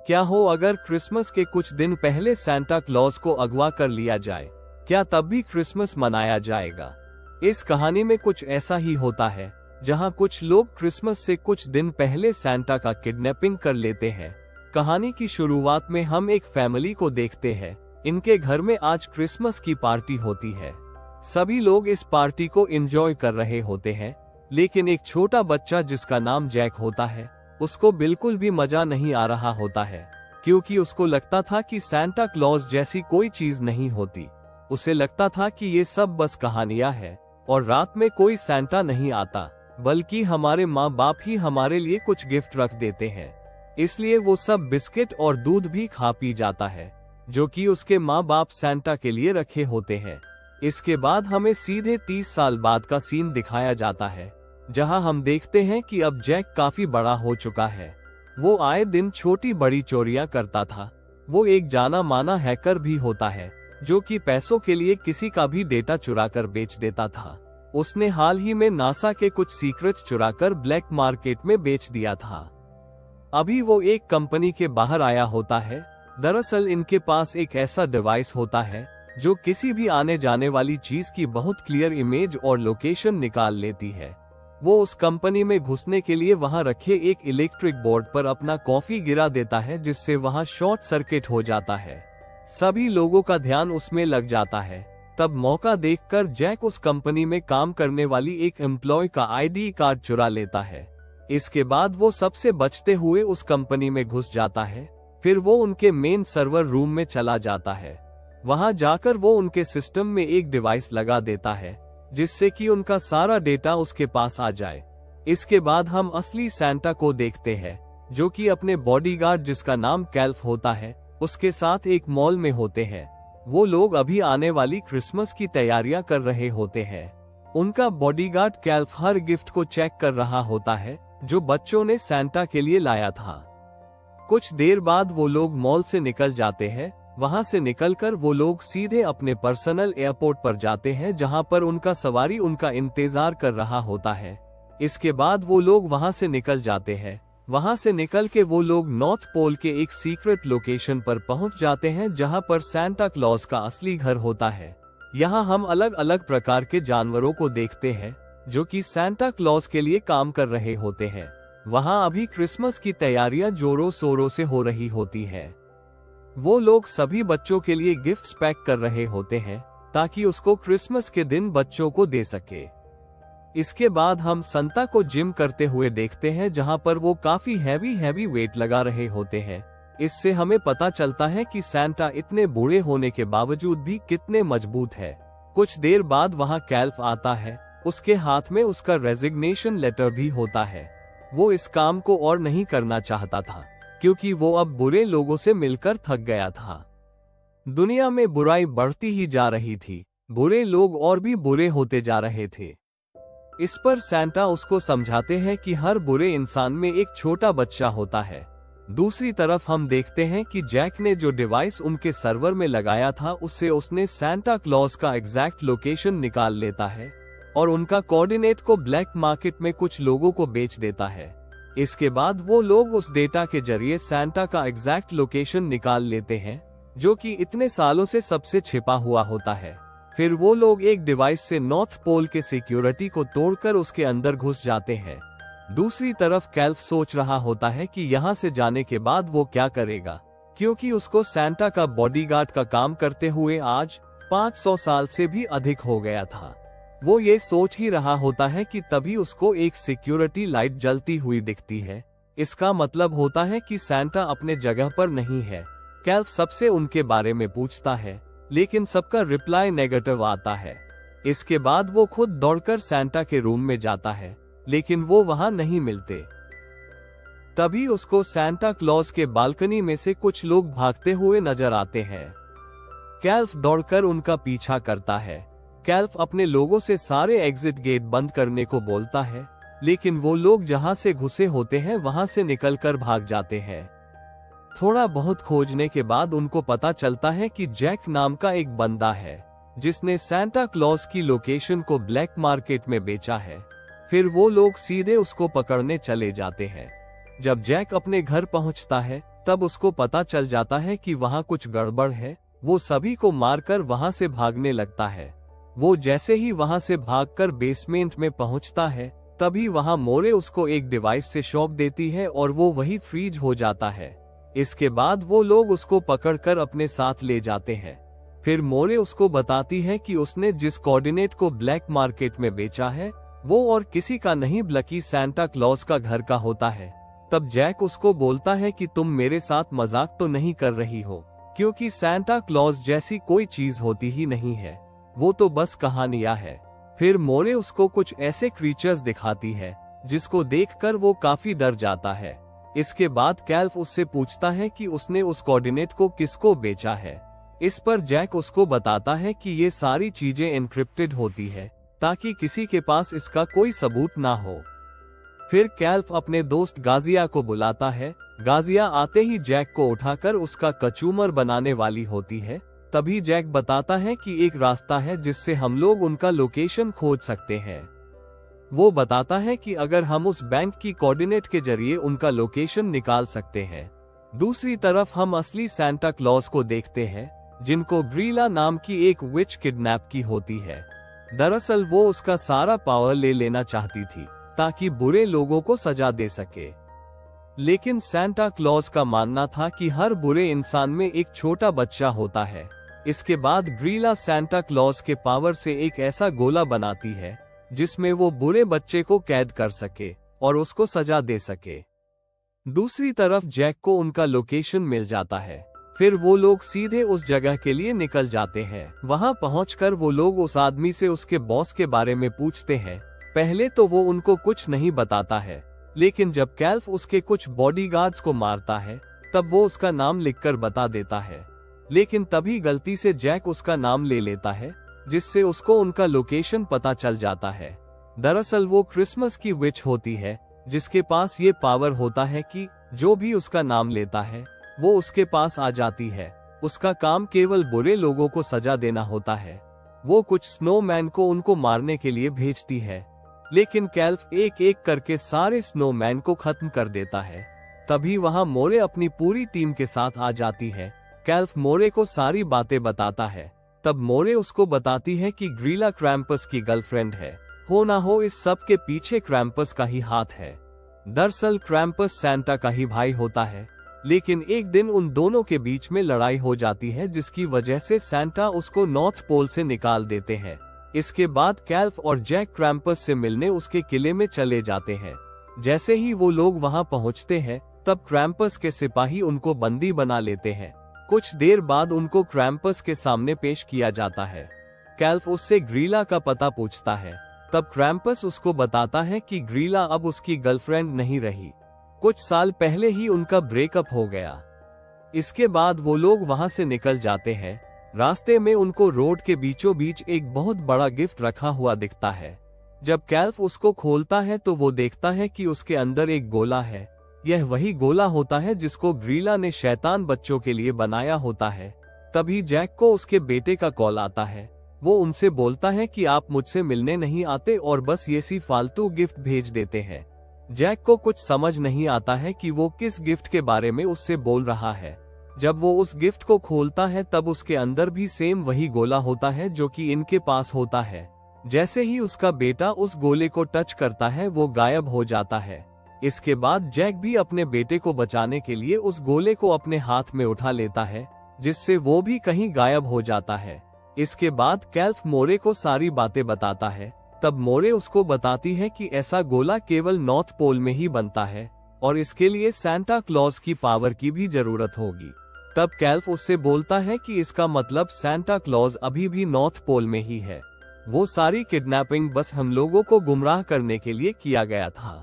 क्या हो अगर क्रिसमस के कुछ दिन पहले सांता क्लॉज को अगवा कर लिया जाए, क्या तब भी क्रिसमस मनाया जाएगा? इस कहानी में कुछ ऐसा ही होता है, जहां कुछ लोग क्रिसमस से कुछ दिन पहले सांता का किडनैपिंग कर लेते हैं। कहानी की शुरुआत में हम एक फैमिली को देखते हैं। इनके घर में आज क्रिसमस की पार्टी होती है। सभी लोग इस पार्टी को एंजॉय कर रहे होते हैं, लेकिन एक छोटा बच्चा जिसका नाम जैक होता है, उसको बिल्कुल भी मजा नहीं आ रहा होता है, क्योंकि उसको लगता था कि सांता क्लॉज जैसी कोई चीज नहीं होती। उसे लगता था कि ये सब बस कहानियां हैं और रात में कोई सांता नहीं आता, बल्कि हमारे माँ बाप ही हमारे लिए कुछ गिफ्ट रख देते हैं। इसलिए वो सब बिस्किट और दूध भी खा पी जाता है, जो कि उसके माँ बाप सांता के लिए रखे होते हैं। इसके बाद हमें सीधे 30 साल बाद का सीन दिखाया जाता है, जहां हम देखते हैं कि अब जैक काफी बड़ा हो चुका है। वो आए दिन छोटी बड़ी चोरियां करता था। वो एक जाना माना हैकर भी होता है, जो कि पैसों के लिए किसी का भी डेटा चुराकर बेच देता था। उसने हाल ही में नासा के कुछ सीक्रेट्स चुराकर ब्लैक मार्केट में बेच दिया था। अभी वो एक कंपनी के बाहर आया होता है। दरअसल इनके पास एक ऐसा डिवाइस होता है जो किसी भी आने जाने वाली चीज की बहुत क्लियर इमेज और लोकेशन निकाल लेती है। वो उस कंपनी में घुसने के लिए वहां रखे एक इलेक्ट्रिक बोर्ड पर अपना कॉफी गिरा देता है, जिससे वहां शॉर्ट सर्किट हो जाता है। सभी लोगों का ध्यान उसमें लग जाता है। तब मौका देखकर जैक उस कंपनी में काम करने वाली एक एम्प्लॉय का आईडी कार्ड चुरा लेता है। इसके बाद वो सबसे बचते हुए उस कंपनी में घुस जाता है। फिर वो उनके मेन सर्वर रूम में चला जाता है। वहां जाकर वो उनके सिस्टम में एक डिवाइस लगा देता है, जिससे कि उनका सारा डेटा उसके पास आ जाए। इसके बाद हम असली सांता को देखते हैं, जो कि अपने बॉडीगार्ड जिसका नाम कैल्फ होता है, उसके साथ एक मॉल में होते हैं। वो लोग अभी आने वाली क्रिसमस की तैयारियां कर रहे होते हैं। उनका बॉडीगार्ड कैल्फ हर गिफ्ट को चेक कर रहा होता है, जो बच्चों ने सांता के लिए लाया था। कुछ देर बाद वो लोग मॉल से निकल जाते हैं। वहां से निकलकर वो लोग सीधे अपने पर्सनल एयरपोर्ट पर जाते हैं, जहां पर उनका सवारी उनका इंतजार कर रहा होता है। इसके बाद वो लोग वहां से निकल जाते हैं। वहां से निकल के वो लोग नॉर्थ पोल के एक सीक्रेट लोकेशन पर पहुंच जाते हैं, जहां पर सांता क्लॉज का असली घर होता है। यहाँ हम अलग अलग प्रकार के जानवरों को देखते हैं, जो कि सांता क्लॉज के लिए काम कर रहे होते हैं। वहां अभी क्रिसमस की तैयारियां जोरों शोरों से हो रही होती है। वो लोग सभी बच्चों के लिए गिफ्ट्स पैक कर रहे होते हैं, ताकि उसको क्रिसमस के दिन बच्चों को दे सके। इसके बाद हम संता को जिम करते हुए देखते हैं, जहां पर वो काफी हैवी वेट लगा रहे होते हैं। इससे हमें पता चलता है कि सांता इतने बूढ़े होने के बावजूद भी कितने मजबूत है। कुछ देर बाद वहां कैल्फ आता है। उसके हाथ में उसका रेजिग्नेशन लेटर भी होता है। वो इस काम को और नहीं करना चाहता था, क्योंकि वो अब बुरे लोगों से मिलकर थक गया था। दुनिया में बुराई बढ़ती ही जा रही थी। बुरे लोग और भी बुरे होते जा रहे थे। इस पर सांता उसको समझाते हैं कि हर बुरे इंसान में एक छोटा बच्चा होता है। दूसरी तरफ हम देखते हैं कि जैक ने जो डिवाइस उनके सर्वर में लगाया था, उससे उसने सांता क्लॉज का एग्जैक्ट लोकेशन निकाल लेता है और उनका कोऑर्डिनेट को ब्लैक मार्केट में कुछ लोगों को बेच देता है। इसके बाद वो लोग उस डेटा के जरिए सांता का एग्जैक्ट लोकेशन निकाल लेते हैं, जो कि इतने सालों से सबसे छिपा हुआ होता है। फिर वो लोग एक डिवाइस से नॉर्थ पोल के सिक्योरिटी को तोड़कर उसके अंदर घुस जाते हैं। दूसरी तरफ कैल्फ सोच रहा होता है कि यहाँ से जाने के बाद वो क्या करेगा, क्योंकि उसको सांता का बॉडीगार्ड का काम करते हुए आज 500 साल से भी अधिक हो गया था। वो ये सोच ही रहा होता है कि तभी उसको एक सिक्योरिटी लाइट जलती हुई दिखती है। इसका मतलब होता है कि सांता अपने जगह पर नहीं है। कैल्फ सबसे उनके बारे में पूछता है, लेकिन सबका रिप्लाई नेगेटिव आता है। इसके बाद वो खुद दौड़कर सांता के रूम में जाता है, लेकिन वो वहां नहीं मिलते। तभी उसको सांता क्लॉज के बालकनी में से कुछ लोग भागते हुए नजर आते हैं। कैल्फ दौड़कर उनका पीछा करता है। कैल्फ अपने लोगों से सारे एग्जिट गेट बंद करने को बोलता है, लेकिन वो लोग जहां से घुसे होते हैं वहां से निकलकर भाग जाते हैं। थोड़ा बहुत खोजने के बाद उनको पता चलता है कि जैक नाम का एक बंदा है, जिसने सांता क्लॉज की लोकेशन को ब्लैक मार्केट में बेचा है। फिर वो लोग सीधे उसको पकड़ने चले जाते हैं। जब जैक अपने घर पहुंचता है तब उसको पता चल जाता है कि वहाँ कुछ गड़बड़ है। वो सभी को मारकर वहाँ से भागने लगता है। वो जैसे ही वहाँ से भागकर बेसमेंट में पहुँचता है, तभी वहाँ मोरे उसको एक डिवाइस से शॉक देती है और वो वही फ्रीज हो जाता है। इसके बाद वो लोग उसको पकड़कर अपने साथ ले जाते हैं। फिर मोरे उसको बताती है कि उसने जिस कोऑर्डिनेट को ब्लैक मार्केट में बेचा है वो और किसी का नहीं बल्कि सांता क्लॉज का घर का होता है। तब जैक उसको बोलता है कि तुम मेरे साथ मजाक तो नहीं कर रही हो, क्योंकि सांता क्लॉज जैसी कोई चीज होती ही नहीं है, वो तो बस कहानियां है। फिर मोरे उसको कुछ ऐसे क्रीचर्स दिखाती है जिसको देखकर वो काफी डर जाता है। इसके बाद कैल्फ उससे पूछता है कि उसने उस कोऑर्डिनेट को किसको बेचा है। इस पर जैक उसको बताता है कि ये सारी चीजें एन्क्रिप्टेड होती है ताकि किसी के पास इसका कोई सबूत ना हो। फिर कैल्फ अपने दोस्त गाजिया को बुलाता है। गाजिया आते ही जैक को उठाकर उसका कचूमर बनाने वाली होती है। तभी जैक बताता है कि एक रास्ता है जिससे हम लोग उनका लोकेशन खोज सकते हैं। वो बताता है कि अगर हम उस बैंक की कोऑर्डिनेट के जरिए उनका लोकेशन निकाल सकते हैं। दूसरी तरफ हम असली सांता क्लॉज को देखते हैं, जिनको ग्रीला नाम की एक विच किडनैप की होती है। दरअसल वो उसका सारा पावर ले लेना चाहती थी ताकि बुरे लोगों को सजा दे सके। लेकिन सांता क्लॉज का मानना था कि हर बुरे इंसान में एक छोटा बच्चा होता है। इसके बाद ग्रीला सांता क्लॉज के पावर से एक ऐसा गोला बनाती है जिसमें वो बुरे बच्चे को कैद कर सके और उसको सजा दे सके। दूसरी तरफ जैक को उनका लोकेशन मिल जाता है। फिर वो लोग सीधे उस जगह के लिए निकल जाते हैं। वहां पहुंचकर वो लोग उस आदमी से उसके बॉस के बारे में पूछते हैं। पहले तो वो उनको कुछ नहीं बताता है, लेकिन जब कैल्फ उसके कुछ बॉडीगार्ड्स को मारता है तब वो उसका नाम लिखकर बता देता है। लेकिन तभी गलती से जैक उसका नाम ले लेता है, जिससे उसको उनका लोकेशन पता चल जाता है। दरअसल वो क्रिसमस की विच होती है, जिसके पास ये पावर होता है कि जो भी उसका नाम लेता है वो उसके पास आ जाती है। उसका काम केवल बुरे लोगों को सजा देना होता है। वो कुछ स्नोमैन को उनको मारने के लिए भेजती है, लेकिन कैल्फ एक एक करके सारे स्नोमैन को खत्म कर देता है। तभी वहां मोरे अपनी पूरी टीम के साथ आ जाती है। कैल्फ मोरे को सारी बातें बताता है। तब मोरे उसको बताती है कि ग्रीला क्रैम्पस की गर्लफ्रेंड है। हो ना हो इस सब के पीछे क्रैम्पस का ही हाथ है। दरअसल क्रैम्पस सांता का ही भाई होता है, लेकिन एक दिन उन दोनों के बीच में लड़ाई हो जाती है, जिसकी वजह से सांता उसको नॉर्थ पोल से निकाल देते हैं। इसके बाद कैल्फ और जैक क्रैम्पस से मिलने उसके किले में चले जाते हैं। जैसे ही वो लोग वहां पहुंचते हैं तब क्रैम्पस के सिपाही उनको बंदी बना लेते हैं। कुछ देर बाद उनको क्रैम्पस के सामने पेश किया जाता है। कैल्फ उससे ग्रीला का पता पूछता है। तब क्रैम्पस उसको बताता है कि ग्रीला अब उसकी गर्लफ्रेंड नहीं रही, कुछ साल पहले ही उनका ब्रेकअप हो गया। इसके बाद वो लोग वहां से निकल जाते हैं। रास्ते में उनको रोड के बीचों बीच एक बहुत बड़ा गिफ्ट रखा हुआ दिखता है। जब कैल्फ उसको खोलता है तो वो देखता है कि उसके अंदर एक गोला है। यह वही गोला होता है जिसको ग्रीला ने शैतान बच्चों के लिए बनाया होता है। तभी जैक को उसके बेटे का कॉल आता है। वो उनसे बोलता है कि आप मुझसे मिलने नहीं आते और बस ये सी फालतू गिफ्ट भेज देते हैं। जैक को कुछ समझ नहीं आता है कि वो किस गिफ्ट के बारे में उससे बोल रहा है। जब वो उस गिफ्ट को खोलता है तब उसके अंदर भी सेम वही गोला होता है जो कि इनके पास होता है। जैसे ही उसका बेटा उस गोले को टच करता है वो गायब हो जाता है। इसके बाद जैक भी अपने बेटे को बचाने के लिए उस गोले को अपने हाथ में उठा लेता है, जिससे वो भी कहीं गायब हो जाता है। इसके बाद कैल्फ मोरे को सारी बातें बताता है। तब मोरे उसको बताती है कि ऐसा गोला केवल नॉर्थ पोल में ही बनता है और इसके लिए सांता क्लॉज की पावर की भी जरूरत होगी। तब कैल्फ उससे बोलता है कि इसका मतलब सांता क्लॉज अभी भी नॉर्थ पोल में ही है। वो सारी किडनैपिंग बस हम लोगों को गुमराह करने के लिए किया गया था।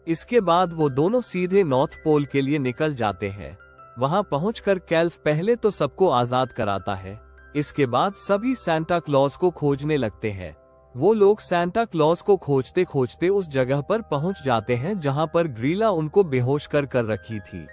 इसके बाद वो दोनों सीधे नॉर्थ पोल के लिए निकल जाते हैं। वहां पहुंचकर कैल्फ पहले तो सबको आजाद कराता है। इसके बाद सभी सांता क्लॉज को खोजने लगते हैं। वो लोग सांता क्लॉज को खोजते खोजते उस जगह पर पहुंच जाते हैं जहां पर ग्रीला उनको बेहोश कर रखी थी।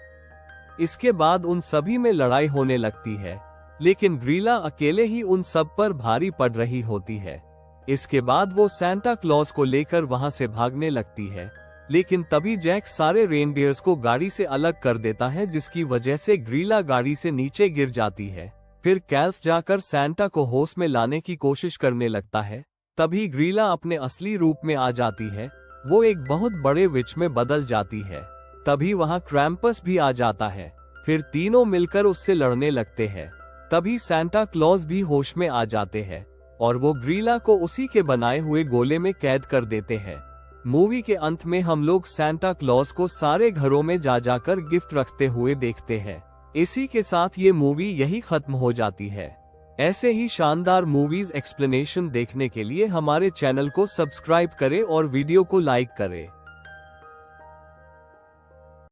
इसके बाद उन सभी में लड़ाई होने लगती है, लेकिन ग्रीला अकेले ही उन सब पर भारी पड़ रही होती है। इसके बाद वो सांता क्लॉज को लेकर वहां से भागने लगती है, लेकिन तभी जैक सारे रेनडियर्स को गाड़ी से अलग कर देता है, जिसकी वजह से ग्रीला गाड़ी से नीचे गिर जाती है। फिर कैल्फ जाकर सैंटा को होश में लाने की कोशिश करने लगता है। तभी ग्रीला अपने असली रूप में आ जाती है। वो एक बहुत बड़े विच में बदल जाती है। तभी वहां क्रैम्पस भी आ जाता है। फिर तीनों मिलकर उससे लड़ने लगते हैं। तभी सैंटा क्लॉज भी होश में आ जाते हैं और वो ग्रीला को उसी के बनाए हुए गोले में कैद कर देते हैं। मूवी के अंत में हम लोग सैंटा क्लॉज को सारे घरों में जा जाकर गिफ्ट रखते हुए देखते हैं। इसी के साथ ये मूवी यही खत्म हो जाती है। ऐसे ही शानदार मूवीज एक्सप्लेनेशन देखने के लिए हमारे चैनल को सब्सक्राइब करें और वीडियो को लाइक करें।